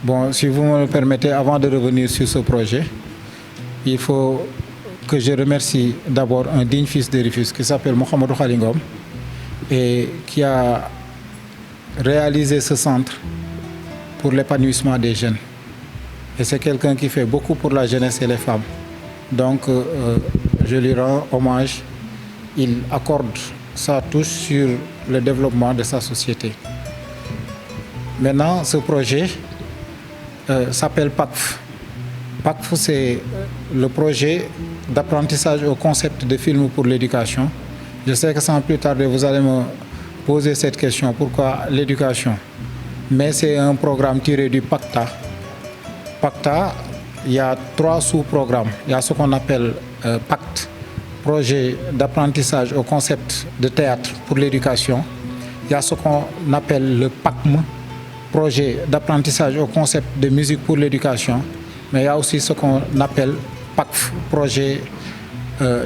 Bon, si vous me le permettez, avant de revenir sur ce projet, il faut que je remercie d'abord un digne fils de Rufisque qui s'appelle Mohamedou Khalingom et qui a réalisé ce centre pour l'épanouissement des jeunes. Et c'est quelqu'un qui fait beaucoup pour la jeunesse et les femmes. Donc, je lui rends hommage. Il accorde sa touche sur le développement de sa société. Maintenant, ce projet s'appelle PACF. PACF, c'est le projet d'apprentissage au concept de film pour l'éducation. Je sais que sans plus tarder, vous allez me poser cette question, pourquoi l'éducation? Mais c'est un programme tiré du PACTA. PACTA, il y a 3 sous-programmes. Il y a ce qu'on appelle PACT, projet d'apprentissage au concept de théâtre pour l'éducation. Il y a ce qu'on appelle le PACM, projet d'apprentissage au concept de musique pour l'éducation. Mais il y a aussi ce qu'on appelle PACF, projet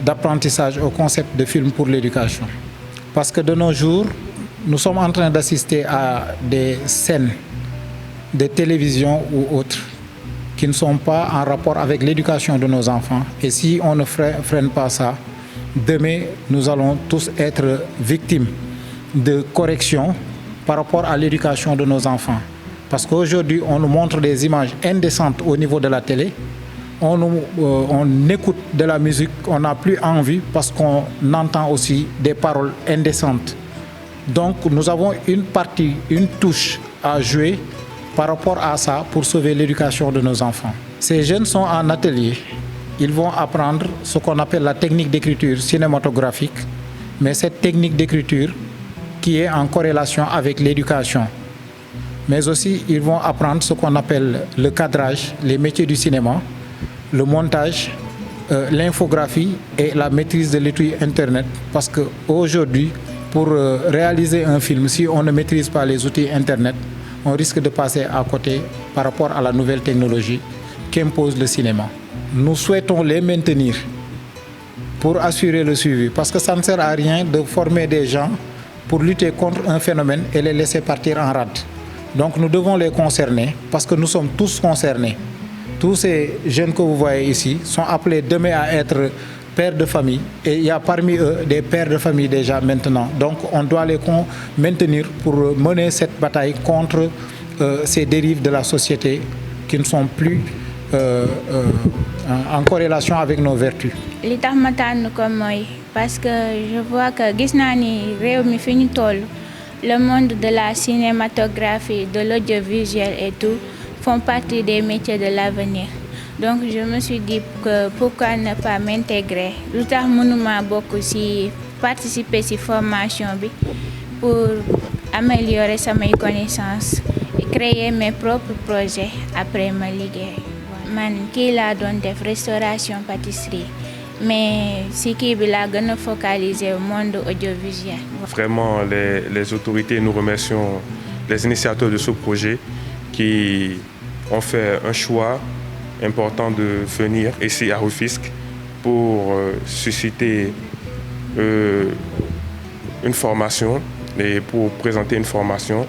d'apprentissage au concept de film pour l'éducation. Parce que de nos jours, nous sommes en train d'assister à des scènes de télévision ou autres qui ne sont pas en rapport avec l'éducation de nos enfants. Et si on ne freine pas ça, demain, nous allons tous être victimes de corrections par rapport à l'éducation de nos enfants. Parce qu'aujourd'hui, on nous montre des images indécentes au niveau de la télé. On écoute de la musique, on n'a plus envie parce qu'on entend aussi des paroles indécentes. Donc nous avons une touche à jouer par rapport à ça pour sauver l'éducation de nos enfants. Ces jeunes sont en atelier. Ils vont apprendre ce qu'on appelle la technique d'écriture cinématographique, mais cette technique d'écriture qui est en corrélation avec l'éducation. Mais aussi, ils vont apprendre ce qu'on appelle le cadrage, les métiers du cinéma, le montage, l'infographie et la maîtrise de l'outil Internet. Parce qu'aujourd'hui, pour réaliser un film, si on ne maîtrise pas les outils Internet, on risque de passer à côté par rapport à la nouvelle technologie qu'impose le cinéma. Nous souhaitons les maintenir pour assurer le suivi, parce que ça ne sert à rien de former des gens pour lutter contre un phénomène et les laisser partir en rade. Donc nous devons les concerner, parce que nous sommes tous concernés. Tous ces jeunes que vous voyez ici sont appelés demain à être pères de famille, et il y a parmi eux des pères de famille déjà maintenant. Donc on doit les maintenir pour mener cette bataille contre ces dérives de la société qui ne sont plus en corrélation avec nos vertus. Li tax ma tànn ko mooy parce que je vois que gis naa ni réew mi fi ñu toll, le monde de la cinématographie, de l'audiovisuel et tout font partie des métiers de l'avenir. Donc je me suis dit que pourquoi ne pas m'intégrer, lu tax mënuma bokk ci participer ci formation bi pour améliorer mes connaissances et créer mes propres projets après ma liggéey. Man kii laa doon def restauration pâtisserie, mais si kii bi laa gën a focaliser au monde audiovisuel. Vraiment, les autorités, nous remercions les initiateurs de ce projet qui ont fait un choix important de venir ici à Rufisque pour susciter une formation et pour présenter une formation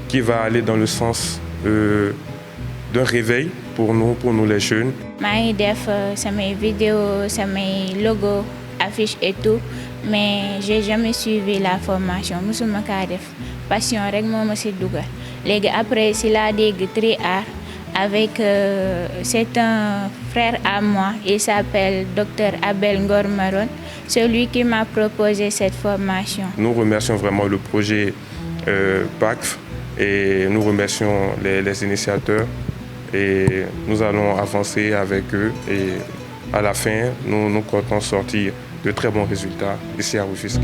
qui va aller dans le sens d'un réveil pour nous les jeunes. maa ngi def samay vidéo, samay logo, affiche et tout, mais j'ai jamais suivi la formation, musuma kaa def, passion rek moo ma ci dugal. Léegi après si laa dégg Tri-Art avec c'est un frère à moi, il s'appelle Dr Abel Ngor Maron, celui qui m'a proposé cette formation. Nous remercions vraiment le projet PACF et nous remercions les initiateurs et nous allons avancer avec eux et à la fin nous comptons sortir de très bons résultats ici à Rufisque.